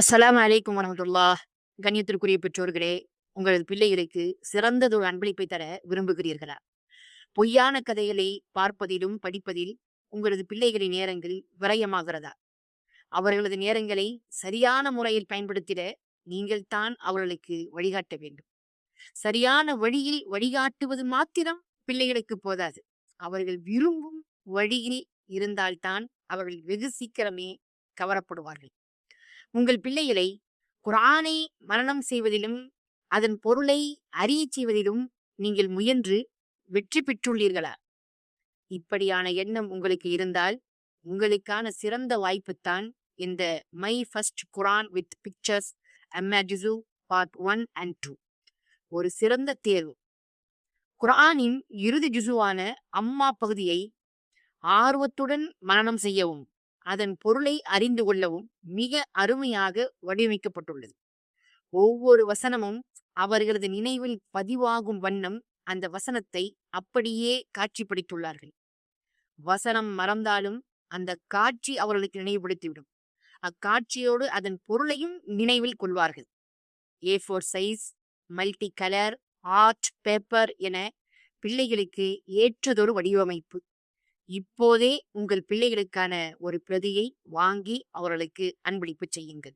அஸ்ஸலாமு அலைக்கும் வரஹ்மத்துல்லாஹ். கண்ணியத்திற்குரிய பெற்றோர்களே, உங்களது பிள்ளைகளுக்கு சிறந்ததொரு அன்பளிப்பை தர விரும்புகிறீர்களா? பொய்யான கதைகளை பார்ப்பதிலும், படிப்பதில் உங்களது பிள்ளைகளின் நேரங்கள் விரயமாகிறதா? அவர்களது நேரங்களை சரியான முறையில் பயன்படுத்திட நீங்கள் தான் அவர்களுக்கு வழிகாட்ட வேண்டும். சரியான வழியில் வழிகாட்டுவது மாத்திரம் பிள்ளைகளுக்கு போதாது. அவர்கள் விரும்பும் வழியில் இருந்தால்தான் அவர்கள் வெகு சீக்கிரமே கவரப்படுவார்கள். உங்கள் பிள்ளைகளை குர்ஆனை மனனம் செய்வதிலும், அதன் பொருளை அறியச் செய்வதிலும் நீங்கள் முயன்று வெற்றி பெற்றுள்ளீர்களா? இப்படியான எண்ணம் உங்களுக்கு இருந்தால், உங்களுக்கான சிறந்த வாய்ப்புத்தான் இந்த my first Quran with pictures அம்மாஜிசு பார்ட் 1 அண்ட் 2. ஒரு சிறந்த தேர்வு. குர்ஆனின் இறுதி ஜுசுவான அம்மா பகுதியை ஆர்வத்துடன் மனனம் செய்யவும், அதன் பொருளை அறிந்து கொள்ளவும் மிக அருமையாக வடிவமைக்கப்பட்டுள்ளது. ஒவ்வொரு வசனமும் அவர்களது நினைவில் பதிவாகும் வண்ணம் அந்த வசனத்தை அப்படியே காட்சிப்படுத்தியுள்ளார்கள். வசனம் மறந்தாலும் அந்த காட்சி அவர்களுக்கு நினைவுபடுத்திவிடும். அக்காட்சியோடு அதன் பொருளையும் நினைவில் கொள்வார்கள். A4 size, multi colour, art paper என பிள்ளைகளுக்கு ஏற்றதொரு வடிவமைப்பு. இப்போதே உங்கள் பிள்ளைகளுக்கான ஒரு பிரதியை வாங்கி அவர்களுக்கு அன்பளிப்பு செய்யுங்கள்.